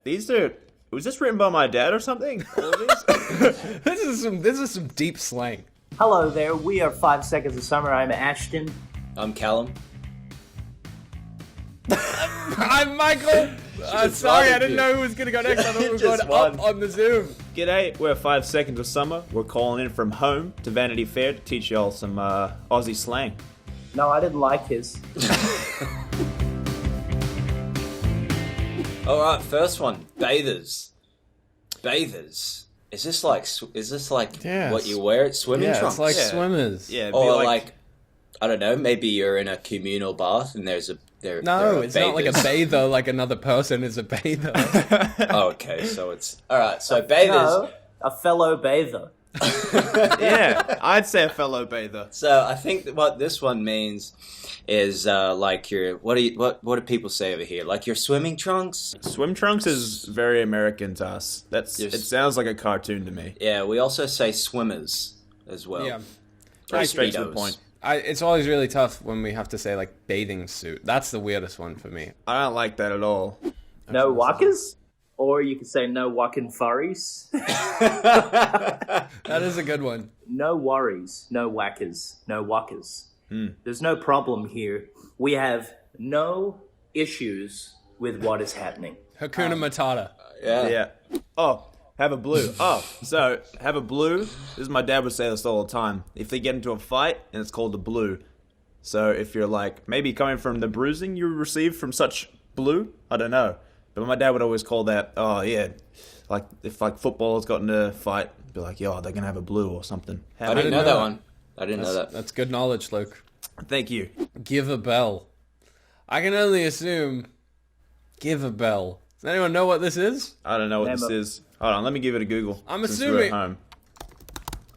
Was this written by my dad or something? All of these? This is some deep slang. Hello there, we are 5 Seconds of Summer. I'm Ashton. I'm Calum. I'm Michael. Sorry, I didn't know who was going to go next. I thought we were going up on the Zoom. G'day, we're 5 Seconds of Summer. We're calling in from home to Vanity Fair to teach y'all some Aussie slang. No, I didn't like his. Alright, first one. Bathers. Bathers. Is this like Yeah, what you wear at swimming trunks? It's like swimmers. Yeah, it'd Or be like, I don't know, maybe you're in a communal bath and there No, are it's not like a bathers. bather, like another person is a bather. Oh, okay, so it's... Alright, so bathers... No, a fellow bather. yeah, I'd say a fellow bather. So I think that what this one means is like your... What do people say over here? Like your swimming trunks? Swim trunks is very American to us. It sounds like a cartoon to me. Yeah, we also say swimmers as well. Yeah. Pretty straight to the Speedos. point. It's always really tough when we have to say, like, bathing suit. That's the weirdest one for me. I don't like that at all. No WOKKAS? Or you could say no whacking furries. That is a good one. No worries, no whackers, no WOKKAS. There's no problem here. We have no issues with what is happening. Hakuna Matata. Yeah. Yeah. Oh, have a blue. Oh, so have a blue. This is my dad would say this all the time. If they get into a fight, and it's called a blue. So if you're like maybe coming from the bruising you received from such blue, I don't know. But my dad would always call that. Oh yeah, like if like footballers got into a fight, be like, yo, they're gonna have a blue or something. I didn't know that one. I didn't know that. That's good knowledge, Luke. Thank you. Give a bell. I can only assume give a bell. Does anyone know what this is? I don't know what this is. Hold on, let me give it a Google. I'm since we're at assuming- home.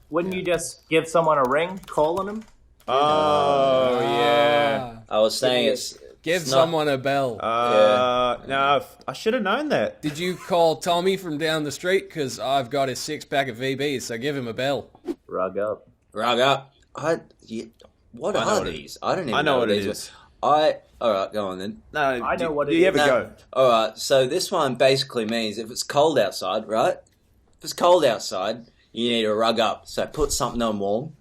Wouldn't you just give someone a ring, calling them? Oh yeah. I was saying it's... Give it's not- someone a bell. No, I should have known that. Did you call Tommy from down the street? Because I've got his 6-pack of VBs, so give him a bell. Rug up. Rug up. What know are what it these? I don't even I know what it these is. were. Alright, go on then. No, I know what it you have is. a go. Alright, so this one basically means if it's cold outside, right? If it's cold outside, you need to rug up. So put something on warm.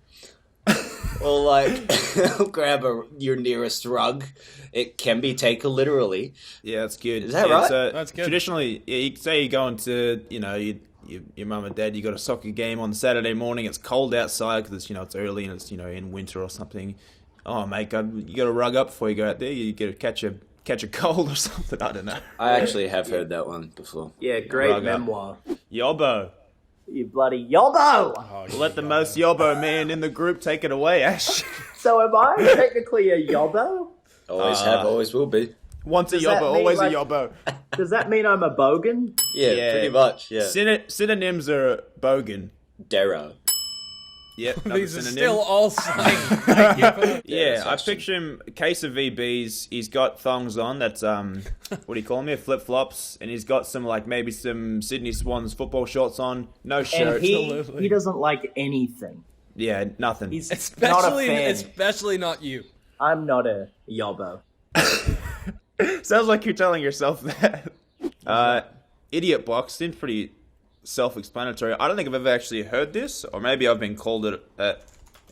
Or like, grab your nearest rug. It can be taken literally. Yeah, that's good. Is that right? That's good. Traditionally, yeah, you say you go into, your mum and dad, you got a soccer game on Saturday morning, it's cold outside because it's, it's early and it's, in winter or something. Oh, mate, you got to rug up before you go out there. You got to catch a cold or something. I don't know. I actually have heard that one before. Yeah, great Rug up. memoir. Yobbo. You bloody yobbo! We'll let the most yobbo man in the group take it away, Ash. So am I technically a yobbo? Always have, always will be. Once a Does that yobbo, mean, always like- a yobbo. Does that mean I'm a bogan? Yeah, pretty much, yeah. Synonyms are bogan. Darrow. Yep, another These are synonym. still all slang. Thank you for- Yeah, I Ashton. picture him, a case of VBs, he's got thongs on, that's, what do you call them here, flip-flops, and he's got some, like, maybe some Sydney Swans football shorts on, no shirt. And he Absolutely. doesn't like anything. Yeah, nothing. He's not a fan. Especially not you. I'm not a yobbo. Sounds like you're telling yourself that. Idiot box seems pretty self-explanatory. I don't think I've ever actually heard this, or maybe I've been called it.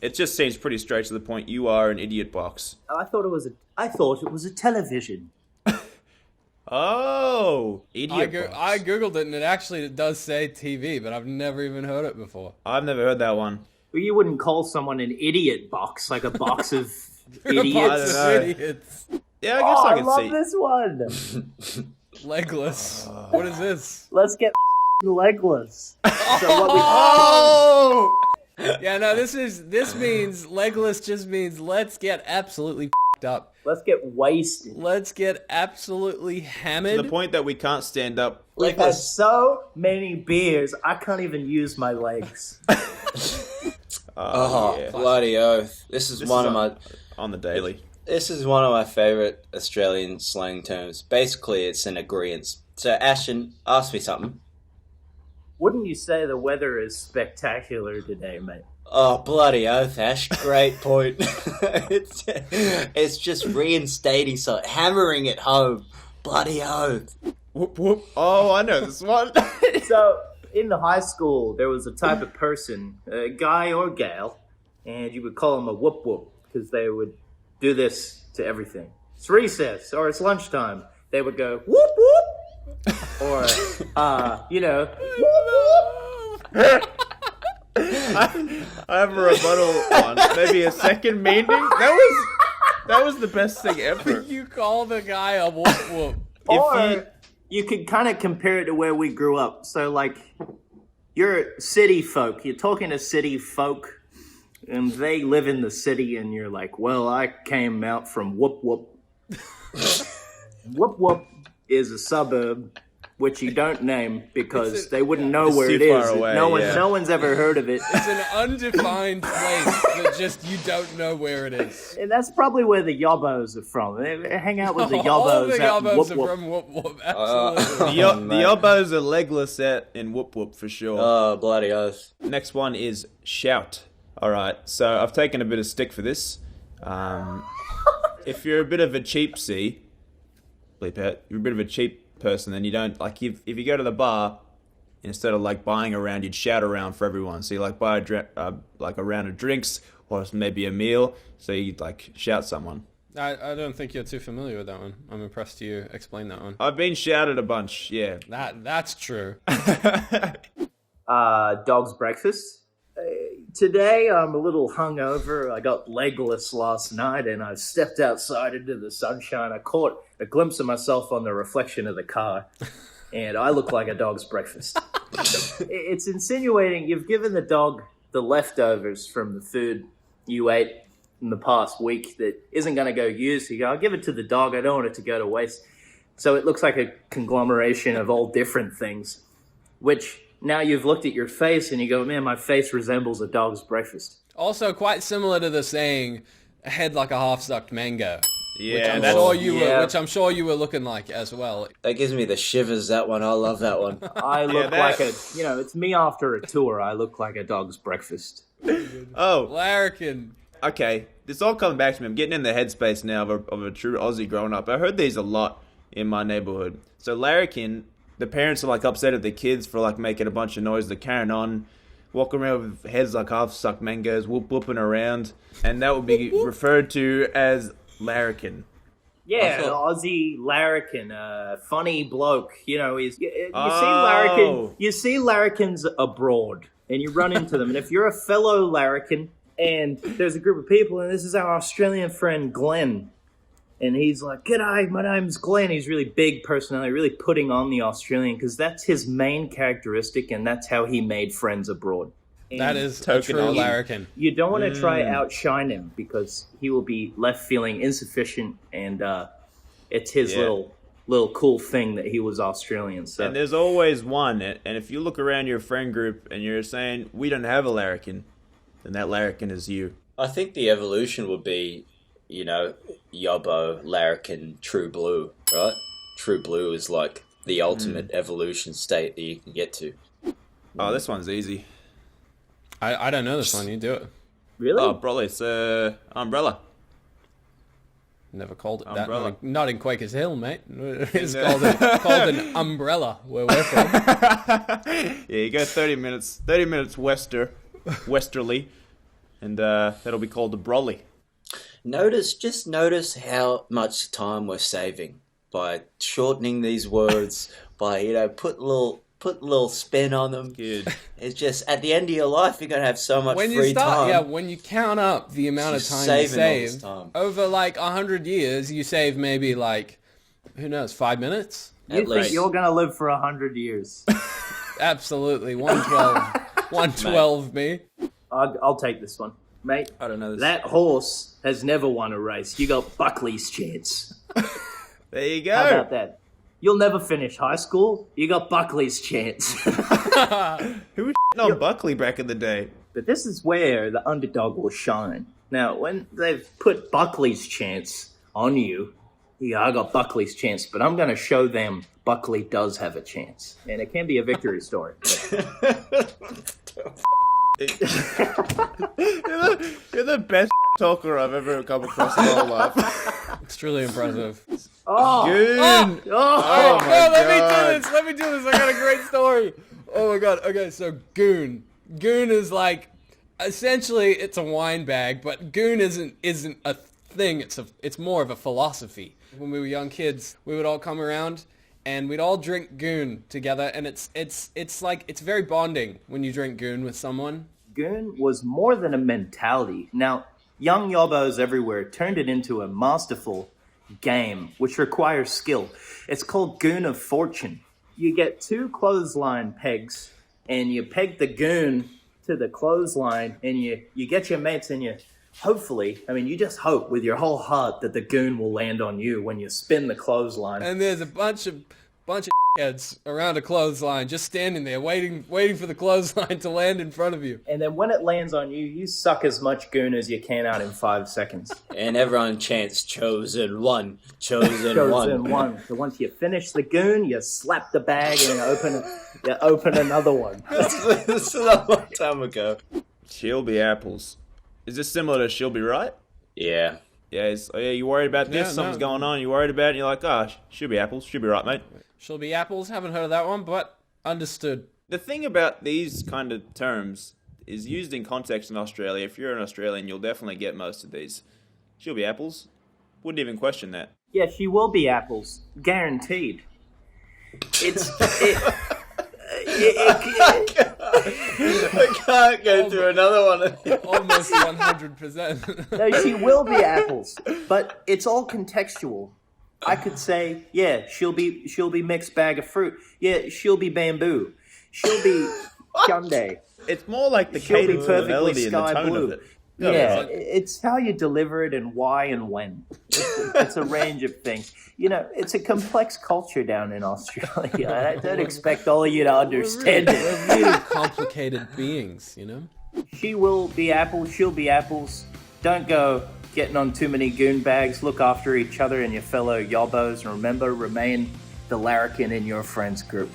It just seems pretty straight to the point. You are an idiot box. I thought it was a television. Oh, idiot box. I googled it and it does say TV, but I've never even heard it before. I've never heard that one. Well, you wouldn't call someone an idiot box, like a box of A box idiots. of know. idiots. Yeah, I guess Oh, I I can love see. this one. Legless. What is this? Let's get legless. So what we Oh! Yeah, no, this means legless just means let's get absolutely f***ed up. let's get wasted. Let's get absolutely hammered. To the point that we can't stand up. We've had so many beers, I can't even use my legs. Oh, yeah. bloody oath. This is one of my... On the daily. This is one of my favourite Australian slang terms. Basically, it's an agreeance. So, Ashton, ask me something. Wouldn't you say the weather is spectacular today, mate? Oh, bloody oath, Ash. Great point. it's just reinstating, so hammering it home. Bloody oath. Whoop whoop. Oh, I know this one. So, in the high school, there was a type of person, a guy or gal, and you would call them a whoop whoop, because they would do this to everything. It's recess, or it's lunchtime. They would go, whoop whoop! Or, whoop whoop! I have a rebuttal on maybe a second meaning. That was the best thing ever. You call the guy a whoop whoop. Or you could kind of compare it to where we grew up. So, like, you're city folk. You're talking to city folk, and they live in the city, and you're like, well, I came out from Whoop Whoop. Whoop Whoop is a suburb which you don't name because they wouldn't know where it is. Away, no one's ever heard of it. It's an undefined place that just you don't know where it is. And that's probably where the YOBBOs are from. They hang out with the YOBBOs. All the out in YOBBOs Whoop are Whoop. from Whoop Whoop. Absolutely. The YOBBOs are legless in Whoop Whoop for sure. Oh, bloody oath. Next one is shout. Alright, so I've taken a bit of stick for this. If you're a bit of a cheapsy, bleep out, you're a bit of a cheap person, then you don't, like, if you go to the bar, instead of, like, buying a round, you'd shout around for everyone. So you, like, buy a round of drinks, or maybe a meal, so you'd, like, shout someone. I don't think you're too familiar with that one. I'm impressed you explained that one. I've been shouted a bunch, yeah. That's true. Dog's breakfast. Today I'm a little hungover. I got legless last night, and I stepped outside into the sunshine. I caught a glimpse of myself on the reflection of the car, and I look like a dog's breakfast. It's insinuating you've given the dog the leftovers from the food you ate in the past week that isn't going to go use. You go, I'll give it to the dog. I don't want it to go to waste. So it looks like a conglomeration of all different things, which now you've looked at your face and you go, man, my face resembles a dog's breakfast. Also, quite similar to the saying, a head like a half-sucked mango. Yeah, Which I'm sure you were looking like as well. That gives me the shivers, that one. I love that one. I look like it's me after a tour. I look like a dog's breakfast. Oh, Larrikin. okay. This all comes back to me. I'm getting in the headspace now of a true Aussie growing up. I heard these a lot in my neighborhood. So Larrikin, the parents are like upset at the kids for like making a bunch of noise. They're carrying on, walking around with heads like half-sucked mangoes, whooping around, and that would be referred to as Larrikin. Yeah, Aussie larrikin, funny bloke. You know, you see larrikins abroad, and you run into them. And if you're a fellow larrikin, and there's a group of people, and this is our Australian friend Glenn, and he's like, "G'day, my name's Glenn." He's really big personality, really putting on the Australian, because that's his main characteristic, and that's how he made friends abroad. And that is a true larrikin. you don't want to try outshine him, because he will be left feeling insufficient, and it's his little cool thing that he was Australian. So. And there's always one, and if you look around your friend group and you're saying, we don't have a larrikin, then that larrikin is you. I think the evolution would be, YOBBO, larrikin, true blue, right? True blue is like the ultimate evolution state that you can get to. Oh, this one's easy. I don't know this one. You do it. Really? Oh, BROLLY, it's umbrella. Never called it Umbrella. that. Not in Quakers Hill, mate. It's called an umbrella where we're from. Yeah, you go 30 minutes westerly, and that'll be called the BROLLY. Just notice how much time we're saving by shortening these words, by, put a little spin on them. Good. It's just, at the end of your life, you're going to have so much When free you start, time. when you count up the amount of Just time you saving all this save, time. over like 100 years, you save maybe like, who knows, 5 minutes? You think you're going to live for 100 years? Absolutely. 112. 112 me. I'll take this one. Mate, I don't know this. that horse has never won a race. You got BUCKLEY'S chance. There you go. How about that? You'll never finish high school. You got BUCKLEY'S chance. Who was on Buckley back in the day? But this is where the underdog will shine. Now, when they've put BUCKLEY'S chance on you, I got BUCKLEY'S chance, but I'm going to show them Buckley does have a chance. And it can be a victory story. You're the best talker I've ever come across in my whole life. It's truly impressive. Oh, Goon! oh, No, let me do this. Let me do this. I got a great story. Oh my god. Okay, so goon. Goon is like, essentially it's a wine bag, but goon isn't a thing. It's more of a philosophy. When we were young kids, we would all come around and we'd all drink goon together, and it's like, it's very bonding when you drink goon with someone. Goon was more than a mentality. Now, young yobbos everywhere turned it into a masterful game, which requires skill. It's called Goon of Fortune. You get 2 clothesline pegs, and you peg the goon to the clothesline, and you get your mates, and you hopefully, I mean, you just hope with your whole heart that the goon will land on you when you spin the clothesline. And there's a bunch of heads around a clothesline, just standing there, waiting for the clothesline to land in front of you. And then when it lands on you, you suck as much goon as you can out in 5 seconds. And everyone chants, chosen one, chosen one. So once you finish the goon, you slap the bag and you open another one. This is a long time ago. She'll be apples. Is this similar to She'll Be Right? Yeah. Yeah, you worried about this? Yeah, Something's no. going on, you worried about it, and you're like, she'll be apples. She'll be right, mate. She'll be apples. Haven't heard of that one, but understood. The thing about these kind of terms is used in context in Australia. If you're an Australian, you'll definitely get most of these. She'll be apples. Wouldn't even question that. Yeah, she will be apples. Guaranteed. I can't go through another one. Almost 100%. No, she will be apples, but it's all contextual. I could say, yeah, she'll be mixed bag of fruit. Yeah, she'll be bamboo. She'll be Hyundai. It's more like the She'll be cadence and the perfectly melody and the sky tone blue. of it. Yeah, it's how you deliver it and why and when. It's a range of things. You know, it's a complex culture down in Australia. I don't expect all of you to understand it. We're really complicated beings, you know? She will be apples, she'll be apples. Don't go getting on too many goon bags. Look after each other and your fellow yobbos. And remember, remain the larrikin in your friends group.